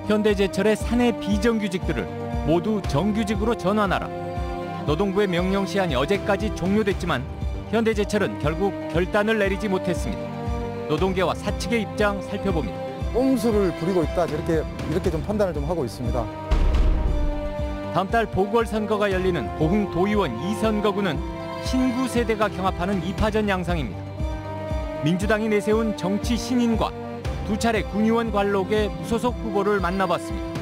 현대제철의 사내 비정규직들을 모두 정규직으로 전환하라. 노동부의 명령 시한이 어제까지 종료됐지만 현대제철은 결국 결단을 내리지 못했습니다. 노동계와 사측의 입장 살펴봅니다. 꼼수를 부리고 있다, 이렇게 좀 판단을 좀 하고 있습니다. 다음 달 보궐선거가 열리는 고흥 도의원 2선거구는 신구 세대가 경합하는 2파전 양상입니다. 민주당이 내세운 정치 신인과 두 차례 군의원 관록의 무소속 후보를 만나봤습니다.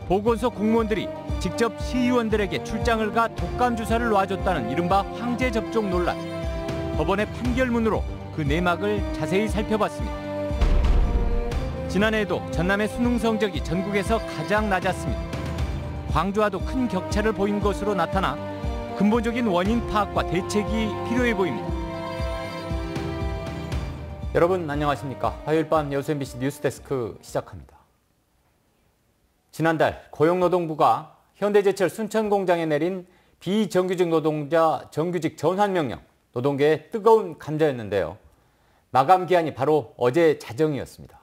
보건소 공무원들이 직접 시의원들에게 출장을 가 독감 주사를 놔줬다는 이른바 황제 접종 논란. 법원의 판결문으로 그 내막을 자세히 살펴봤습니다. 지난해에도 전남의 수능 성적이 전국에서 가장 낮았습니다. 광주와도 큰 격차를 보인 것으로 나타나 근본적인 원인 파악과 대책이 필요해 보입니다. 여러분 안녕하십니까? 화요일 밤 여수 MBC 뉴스데스크 시작합니다. 지난달 고용노동부가 현대제철 순천공장에 내린 비정규직 노동자 정규직 전환 명령, 노동계의 뜨거운 감자였는데요. 마감 기한이 바로 어제 자정이었습니다.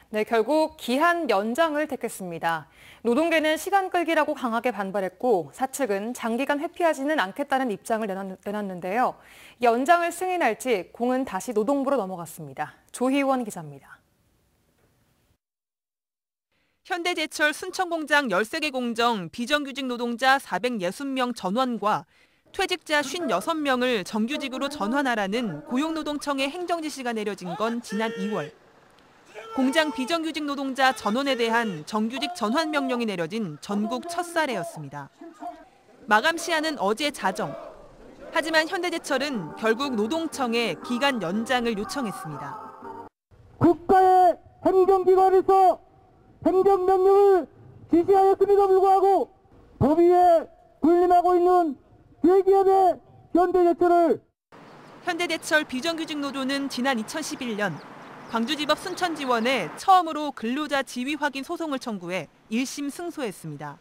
네, 결국 기한 연장을 택했습니다. 노동계는 시간 끌기라고 강하게 반발했고 사측은 장기간 회피하지는 않겠다는 입장을 내놨는데요. 연장을 승인할지 공은 다시 노동부로 넘어갔습니다. 조희원 기자입니다. 현대제철 순천공장 13개 공정 비정규직 노동자 460명 전환과 퇴직자 56명을 정규직으로 전환하라는 고용노동청의 행정지시가 내려진 건 지난 2월. 공장 비정규직 노동자 전원에 대한 정규직 전환 명령이 내려진 전국 첫 사례였습니다. 마감 시한은 어제 자정. 하지만 현대제철은 결국 노동청에 기간 연장을 요청했습니다. 국가의 행정기관에서 행정명령을 지시하였음에도 불구하고 법위에 군림하고 있는 대기업의 현대제철 비정규직 노조는 지난 2011년 광주지법 순천지원에 처음으로 근로자 지위 확인 소송을 청구해 1심 승소했습니다.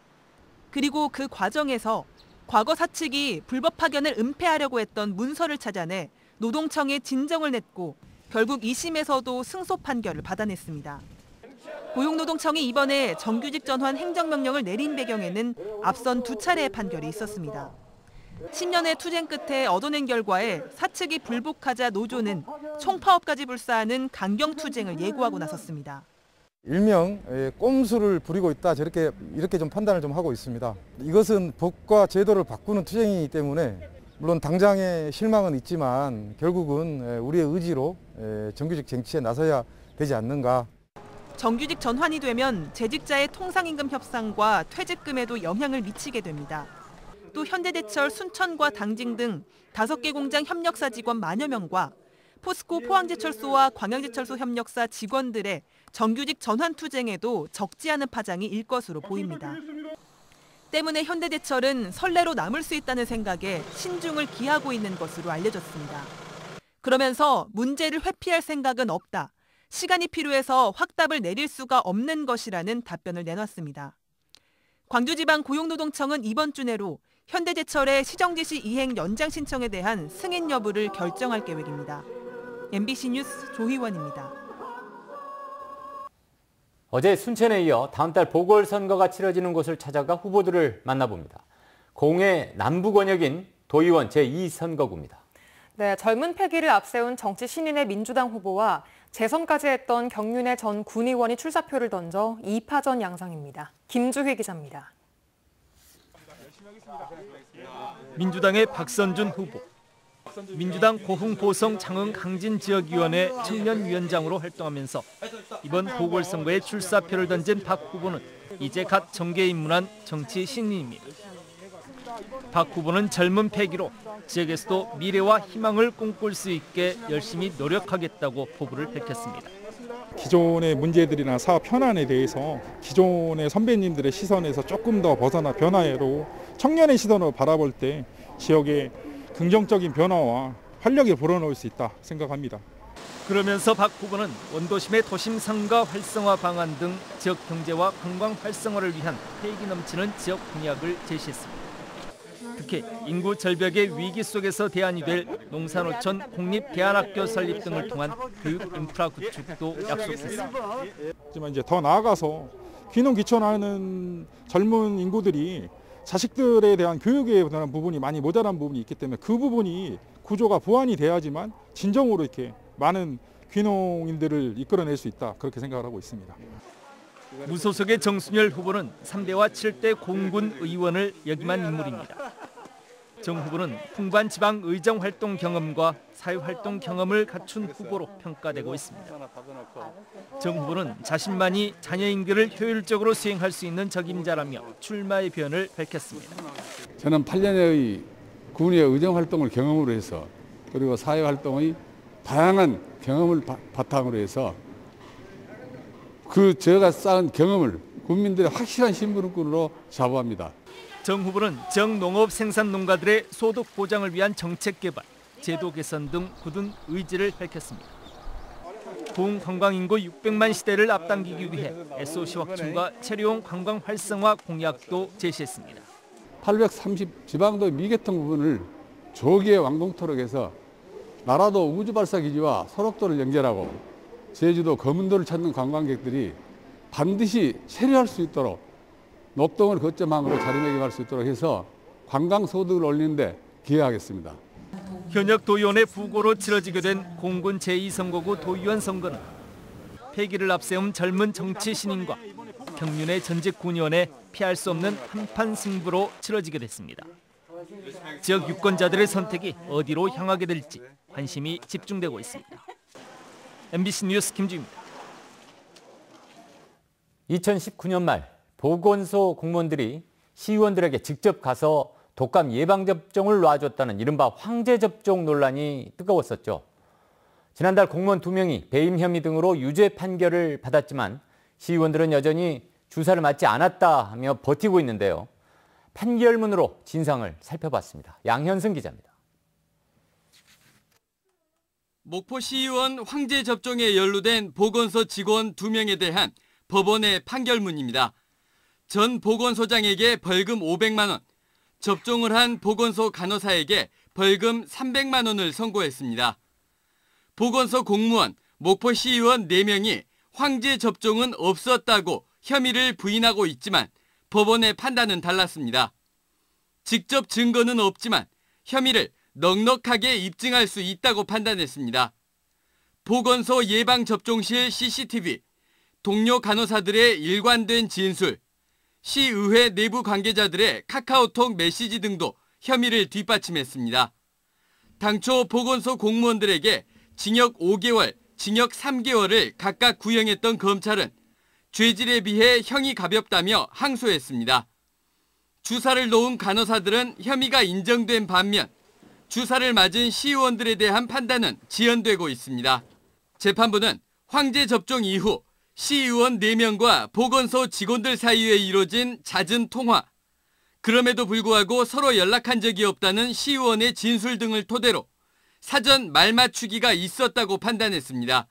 그리고 그 과정에서 과거 사측이 불법 파견을 은폐하려고 했던 문서를 찾아내 노동청에 진정을 냈고 결국 2심에서도 승소 판결을 받아냈습니다. 고용노동청이 이번에 정규직 전환 행정명령을 내린 배경에는 앞선 두 차례의 판결이 있었습니다. 10년의 투쟁 끝에 얻어낸 결과에 사측이 불복하자 노조는 총파업까지 불사하는 강경투쟁을 예고하고 나섰습니다. 일명 꼼수를 부리고 있다, 이렇게 좀 판단을 좀 하고 있습니다. 이것은 법과 제도를 바꾸는 투쟁이기 때문에 물론 당장의 실망은 있지만 결국은 우리의 의지로 정규직 쟁취에 나서야 되지 않는가. 정규직 전환이 되면 재직자의 통상임금 협상과 퇴직금에도 영향을 미치게 됩니다. 또 현대제철 순천과 당진 등 5개 공장 협력사 직원 만여 명과 포스코 포항제철소와 광양제철소 협력사 직원들의 정규직 전환 투쟁에도 적지 않은 파장이 일 것으로 보입니다. 때문에 현대제철은 선례로 남을 수 있다는 생각에 신중을 기하고 있는 것으로 알려졌습니다. 그러면서 문제를 회피할 생각은 없다. 시간이 필요해서 확답을 내릴 수가 없는 것이라는 답변을 내놨습니다. 광주지방 고용노동청은 이번 주 내로 현대제철의 시정지시 이행 연장 신청에 대한 승인 여부를 결정할 계획입니다. MBC 뉴스 조희원입니다. 어제 순천에 이어 다음 달 보궐선거가 치러지는 곳을 찾아가 후보들을 만나봅니다. 공의 남부 권역인 도의원 제2선거구입니다. 네, 젊은 패기를 앞세운 정치 신인의 민주당 후보와 재선까지 했던 경륜의 전 군의원이 출사표를 던져 2파전 양상입니다. 김주희 기자입니다. 민주당의 박선준 후보, 민주당 고흥 보성 창흥 강진 지역위원회 청년위원장으로 활동하면서 이번 보궐선거에 출사표를 던진 박 후보는 이제 갓 정계에 입문한 정치 신인입니다. 박 후보는 젊은 패기로 지역에서도 미래와 희망을 꿈꿀 수 있게 열심히 노력하겠다고 포부를 밝혔습니다. 기존의 문제들이나 사업 현안에 대해서 기존의 선배님들의 시선에서 조금 더 벗어나 변화로 청년의 시선으로 바라볼 때 지역의 긍정적인 변화와 활력이 불어넣을 수 있다 생각합니다. 그러면서 박 후보는 원도심의 도심 상가 활성화 방안 등 지역 경제와 관광 활성화를 위한 패기 넘치는 지역 공약을 제시했습니다. 특히 인구 절벽의 위기 속에서 대안이 될 농산어촌 공립대안학교 설립 등을 통한 교육 인프라 구축도 약속했습니다. 하지만 이제 더 나아가서 귀농 귀촌하는 젊은 인구들이 자식들에 대한 교육에 대한 부분이 많이 모자란 부분이 있기 때문에 그 부분이 구조가 보완이 돼야지만 진정으로 이렇게 많은 귀농인들을 이끌어낼 수 있다, 그렇게 생각을 하고 있습니다. 무소속의 정순열 후보는 3대와 7대 공군 의원을 역임한 인물입니다. 정 후보는 풍부한 지방 의정 활동 경험과 사회 활동 경험을 갖춘 후보로 평가되고 있습니다. 정 후보는 자신만이 자녀 임기를 효율적으로 수행할 수 있는 적임자라며 출마의 변을 밝혔습니다. 저는 8년의 군의 의정 활동을 경험으로 해서, 그리고 사회 활동의 다양한 경험을 바탕으로 해서 제가 쌓은 경험을 국민들의 확실한 신분으로 자부합니다. 정 후보는 정농업 생산 농가들의 소득 보장을 위한 정책 개발, 제도 개선 등 굳은 의지를 밝혔습니다. 부흥 관광 인구 600만 시대를 앞당기기 위해 SOC 확충과 체류용 관광 활성화 공약도 제시했습니다. 830 지방도 미개통 부분을 조기에 완공토록 해서 나라도 우주발사기지와 소록도를 연결하고 제주도 검은도를 찾는 관광객들이 반드시 체류할 수 있도록 녹동을 거점항으로 자리매김할 수 있도록 해서 관광소득을 올리는 데 기여하겠습니다. 현역 도의원의 부고로 치러지게 된 공군 제2선거구 도의원 선거는 패기를 앞세운 젊은 정치 신인과 경륜의 전직 군의원의 피할 수 없는 한판 승부로 치러지게 됐습니다. 지역 유권자들의 선택이 어디로 향하게 될지 관심이 집중되고 있습니다. MBC 뉴스 김주입니다. 2019년 말 보건소 공무원들이 시의원들에게 직접 가서 독감 예방접종을 놔줬다는 이른바 황제접종 논란이 뜨거웠었죠. 지난달 공무원 2명이 배임 혐의 등으로 유죄 판결을 받았지만 시의원들은 여전히 주사를 맞지 않았다 하며 버티고 있는데요. 판결문으로 진상을 살펴봤습니다. 양현승 기자입니다. 목포 시의원 황제 접종에 연루된 보건소 직원 2명에 대한 법원의 판결문입니다. 전 보건소장에게 벌금 500만 원, 접종을 한 보건소 간호사에게 벌금 300만 원을 선고했습니다. 보건소 공무원, 목포 시의원 4명이 황제 접종은 없었다고 혐의를 부인하고 있지만 법원의 판단은 달랐습니다. 직접 증거는 없지만 혐의를 넉넉하게 입증할 수 있다고 판단했습니다. 보건소 예방접종실 CCTV, 동료 간호사들의 일관된 진술, 시의회 내부 관계자들의 카카오톡 메시지 등도 혐의를 뒷받침했습니다. 당초 보건소 공무원들에게 징역 5개월, 징역 3개월을 각각 구형했던 검찰은 죄질에 비해 형이 가볍다며 항소했습니다. 주사를 놓은 간호사들은 혐의가 인정된 반면 주사를 맞은 시의원들에 대한 판단은 지연되고 있습니다. 재판부는 황제 접종 이후 시의원 4명과 보건소 직원들 사이에 이뤄진 잦은 통화, 그럼에도 불구하고 서로 연락한 적이 없다는 시의원의 진술 등을 토대로 사전 말맞추기가 있었다고 판단했습니다.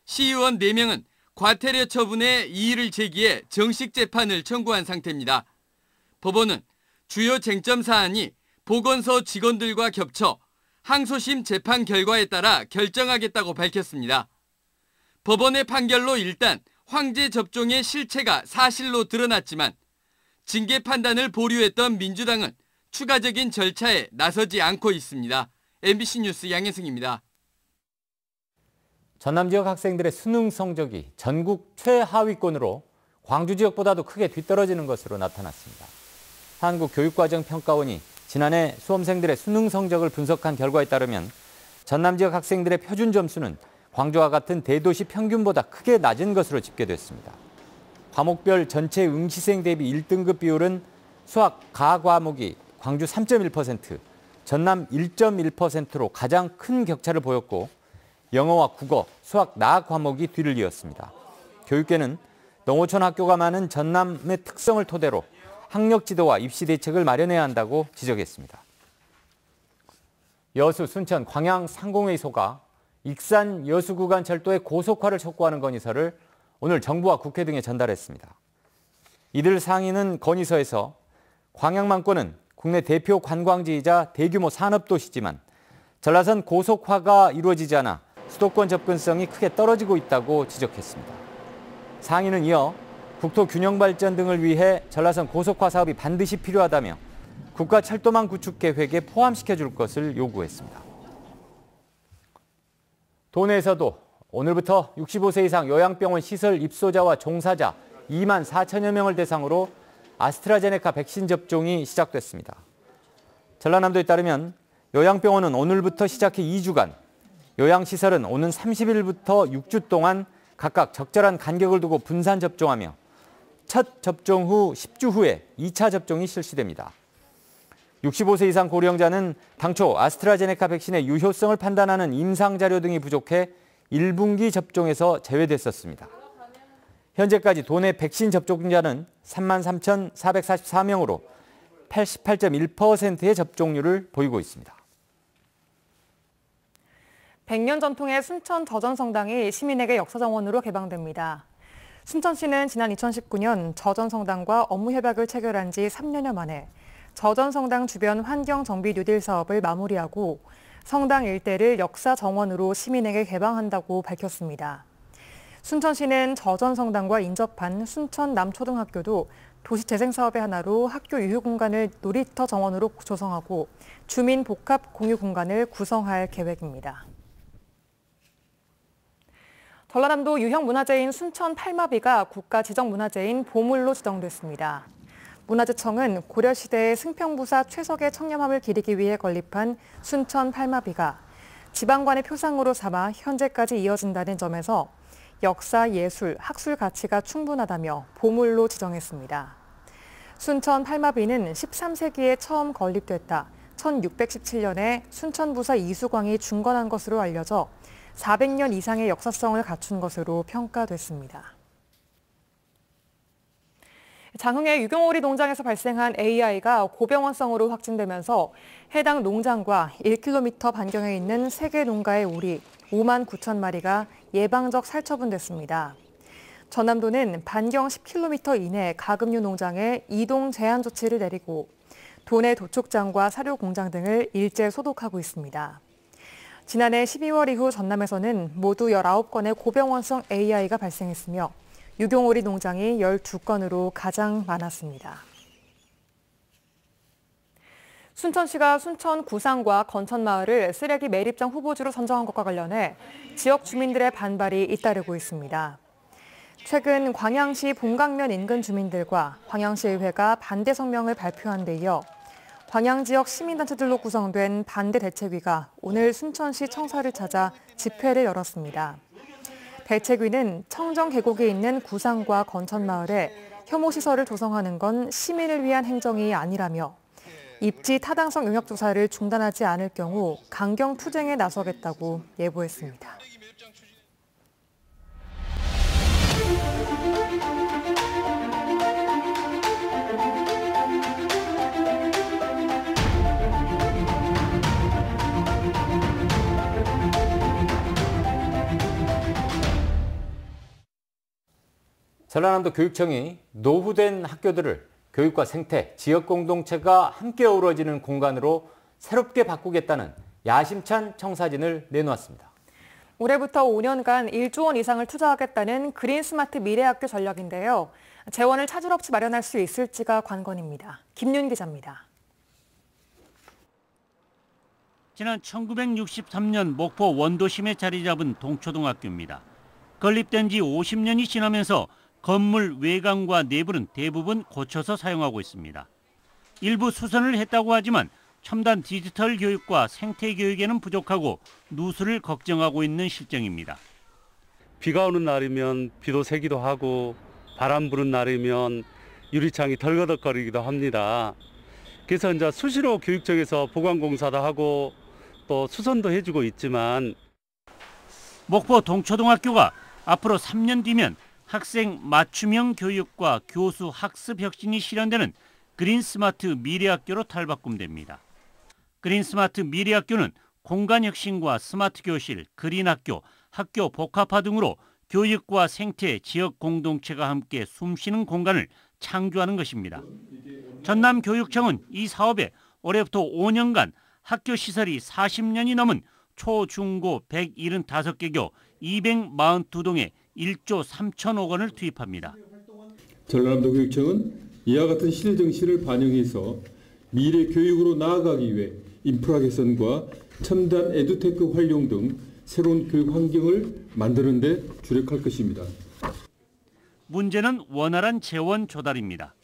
시의원 4명은 과태료 처분에 이의를 제기해 정식 재판을 청구한 상태입니다. 법원은 주요 쟁점 사안이 보건소 직원들과 겹쳐 항소심 재판 결과에 따라 결정하겠다고 밝혔습니다. 법원의 판결로 일단 황제 접종의 실체가 사실로 드러났지만 징계 판단을 보류했던 민주당은 추가적인 절차에 나서지 않고 있습니다. MBC 뉴스 양혜승입니다. 전남 지역 학생들의 수능 성적이 전국 최하위권으로 광주 지역보다도 크게 뒤떨어지는 것으로 나타났습니다. 한국교육과정평가원이 지난해 수험생들의 수능 성적을 분석한 결과에 따르면 전남 지역 학생들의 표준 점수는 광주와 같은 대도시 평균보다 크게 낮은 것으로 집계됐습니다. 과목별 전체 응시생 대비 1등급 비율은 수학 가 과목이 광주 3.1%, 전남 1.1%로 가장 큰 격차를 보였고 영어와 국어, 수학 나 과목이 뒤를 이었습니다. 교육계는 농어촌 학교가 많은 전남의 특성을 토대로 학력 지도와 입시 대책을 마련해야 한다고 지적했습니다. 여수, 순천, 광양 상공회의소가 익산 여수구간 철도의 고속화를 촉구하는 건의서를 오늘 정부와 국회 등에 전달했습니다. 이들 상인은 건의서에서 광양만권은 국내 대표 관광지이자 대규모 산업도시지만 전라선 고속화가 이루어지지 않아 수도권 접근성이 크게 떨어지고 있다고 지적했습니다. 상인은 이어 국토 균형 발전 등을 위해 전라선 고속화 사업이 반드시 필요하다며 국가철도망 구축 계획에 포함시켜줄 것을 요구했습니다. 도내에서도 오늘부터 65세 이상 요양병원 시설 입소자와 종사자 2만 4천여 명을 대상으로 아스트라제네카 백신 접종이 시작됐습니다. 전라남도에 따르면 요양병원은 오늘부터 시작해 2주간, 요양시설은 오는 30일부터 6주 동안 각각 적절한 간격을 두고 분산 접종하며 첫 접종 후 10주 후에 2차 접종이 실시됩니다. 65세 이상 고령자는 당초 아스트라제네카 백신의 유효성을 판단하는 임상자료 등이 부족해 1분기 접종에서 제외됐었습니다. 현재까지 도내 백신 접종자는 33,444명으로 88.1%의 접종률을 보이고 있습니다. 100년 전통의 순천 저전성당이 시민에게 역사정원으로 개방됩니다. 순천시는 지난 2019년 저전성당과 업무 협약을 체결한 지 3년여 만에 저전성당 주변 환경 정비 뉴딜 사업을 마무리하고 성당 일대를 역사정원으로 시민에게 개방한다고 밝혔습니다. 순천시는 저전성당과 인접한 순천 남초등학교도 도시재생사업의 하나로 학교 유휴 공간을 놀이터 정원으로 조성하고 주민 복합 공유 공간을 구성할 계획입니다. 전라남도 유형문화재인 순천 팔마비가 국가지정문화재인 보물로 지정됐습니다. 문화재청은 고려시대의 승평부사 최석의 청렴함을 기리기 위해 건립한 순천 팔마비가 지방관의 표상으로 삼아 현재까지 이어진다는 점에서 역사, 예술, 학술 가치가 충분하다며 보물로 지정했습니다. 순천 팔마비는 13세기에 처음 건립됐다 1617년에 순천부사 이수광이 중건한 것으로 알려져 400년 이상의 역사성을 갖춘 것으로 평가됐습니다. 장흥의 유경오리 농장에서 발생한 AI가 고병원성으로 확진되면서 해당 농장과 1km 반경에 있는 3개 농가의 오리 5만 9천 마리가 예방적 살처분됐습니다. 전남도는 반경 10km 이내 가금류 농장에 이동 제한 조치를 내리고 도내 도축장과 사료 공장 등을 일제 소독하고 있습니다. 지난해 12월 이후 전남에서는 모두 19건의 고병원성 AI가 발생했으며 유경오리 농장이 12건으로 가장 많았습니다. 순천시가 순천 구상과 건천마을을 쓰레기 매립장 후보지로 선정한 것과 관련해 지역 주민들의 반발이 잇따르고 있습니다. 최근 광양시 본강면 인근 주민들과 광양시의회가 반대 성명을 발표한 데 이어 광양 지역 시민단체들로 구성된 반대 대책위가 오늘 순천시 청사를 찾아 집회를 열었습니다. 대책위는 청정 계곡에 있는 구상과 건천마을에 혐오시설을 조성하는 건 시민을 위한 행정이 아니라며 입지 타당성 용역 조사를 중단하지 않을 경우 강경 투쟁에 나서겠다고 예보했습니다. 전라남도 교육청이 노후된 학교들을 교육과 생태, 지역 공동체가 함께 어우러지는 공간으로 새롭게 바꾸겠다는 야심찬 청사진을 내놓았습니다. 올해부터 5년간 1조 원 이상을 투자하겠다는 그린 스마트 미래학교 전략인데요. 재원을 찾을 없이 마련할 수 있을지가 관건입니다. 김윤 기자입니다. 지난 1963년 목포 원도심에 자리 잡은 동초등학교입니다. 건립된 지 50년이 지나면서 건물 외관과 내부는 대부분 고쳐서 사용하고 있습니다. 일부 수선을 했다고 하지만 첨단 디지털 교육과 생태 교육에는 부족하고 누수를 걱정하고 있는 실정입니다. 비가 오는 날이면 비도 새기도 하고 바람 부는 날이면 유리창이 덜거덕거리기도 합니다. 그래서 이제 수시로 교육청에서 보강공사도 하고 또 수선도 해주고 있지만 목포 동초등학교가 앞으로 3년 뒤면 학생 맞춤형 교육과 교수 학습 혁신이 실현되는 그린스마트 미래학교로 탈바꿈됩니다. 그린스마트 미래학교는 공간 혁신과 스마트 교실, 그린학교, 학교 복합화 등으로 교육과 생태, 지역 공동체가 함께 숨쉬는 공간을 창조하는 것입니다. 전남교육청은 이 사업에 올해부터 5년간 학교 시설이 40년이 넘은 초, 중, 고 175개교 242동에 1조 3천억 원을 투입합니다. 전남도교육청은 이와 같은 시대 정신을 반영해서 미래 교육으로 나아가기 위해 인프라 개선과 첨단 에듀테크 활용 등 새로운 교육 환경을 만드는 데 주력할 것입니다. 문제는 원활한 재원 조달입니다.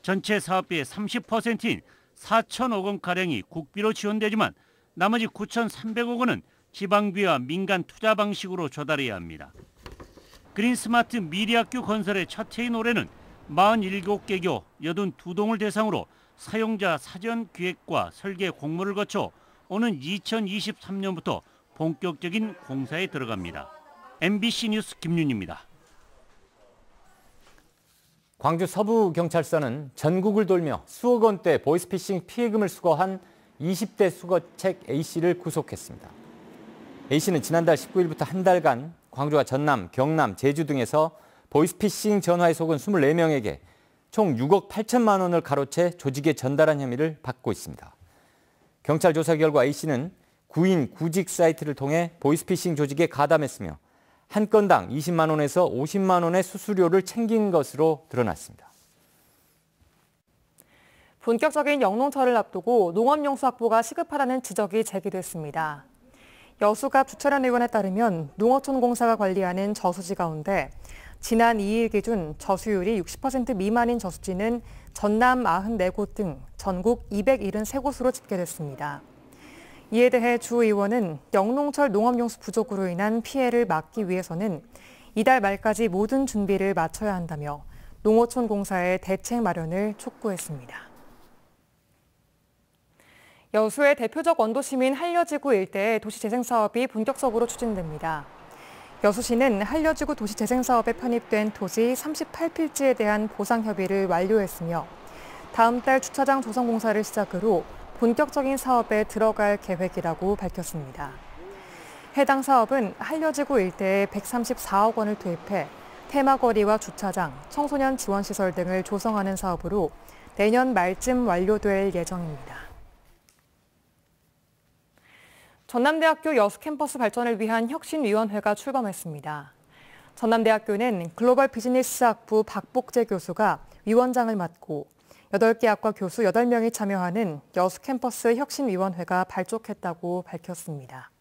전체 사업비의 30%인 4천억 원가량이 국비로 지원되지만 나머지 9,300억 원은 지방비와 민간 투자 방식으로 조달해야 합니다. 그린스마트 미래학교 건설의 첫 해인 올해는 47개교 82동을 대상으로 사용자 사전 기획과 설계 공모를 거쳐 오는 2023년부터 본격적인 공사에 들어갑니다. MBC 뉴스 김윤입니다. 광주 서부경찰서는 전국을 돌며 수억 원대 보이스피싱 피해금을 수거한 20대 수거책 A씨를 구속했습니다. A씨는 지난달 19일부터 한 달간 광주와 전남, 경남, 제주 등에서 보이스피싱 전화에 속은 24명에게 총 6억 8천만 원을 가로채 조직에 전달한 혐의를 받고 있습니다. 경찰 조사 결과 A씨는 구인 구직 사이트를 통해 보이스피싱 조직에 가담했으며 한 건당 20만 원에서 50만 원의 수수료를 챙긴 것으로 드러났습니다. 본격적인 영농철을 앞두고 농업용수확보가 시급하다는 지적이 제기됐습니다. 여수갑 주철현 의원에 따르면 농어촌공사가 관리하는 저수지 가운데 지난 2일 기준 저수율이 60% 미만인 저수지는 전남 94곳 등 전국 273곳으로 집계됐습니다. 이에 대해 주 의원은 영농철 농업용수 부족으로 인한 피해를 막기 위해서는 이달 말까지 모든 준비를 마쳐야 한다며 농어촌 공사의 대책 마련을 촉구했습니다. 여수의 대표적 원도시민 한려지구 일대의 도시재생 사업이 본격적으로 추진됩니다. 여수시는 한려지구 도시재생 사업에 편입된 토지 38필지에 대한 보상 협의를 완료했으며 다음 달 주차장 조성 공사를 시작으로 본격적인 사업에 들어갈 계획이라고 밝혔습니다. 해당 사업은 한려지구 일대에 134억 원을 투입해 테마거리와 주차장, 청소년 지원시설 등을 조성하는 사업으로 내년 말쯤 완료될 예정입니다. 전남대학교 여수 캠퍼스 발전을 위한 혁신위원회가 출범했습니다. 전남대학교는 글로벌 비즈니스 학부 박복재 교수가 위원장을 맡고 8개 학과 교수 8명이 참여하는 여수 캠퍼스 혁신위원회가 발족했다고 밝혔습니다.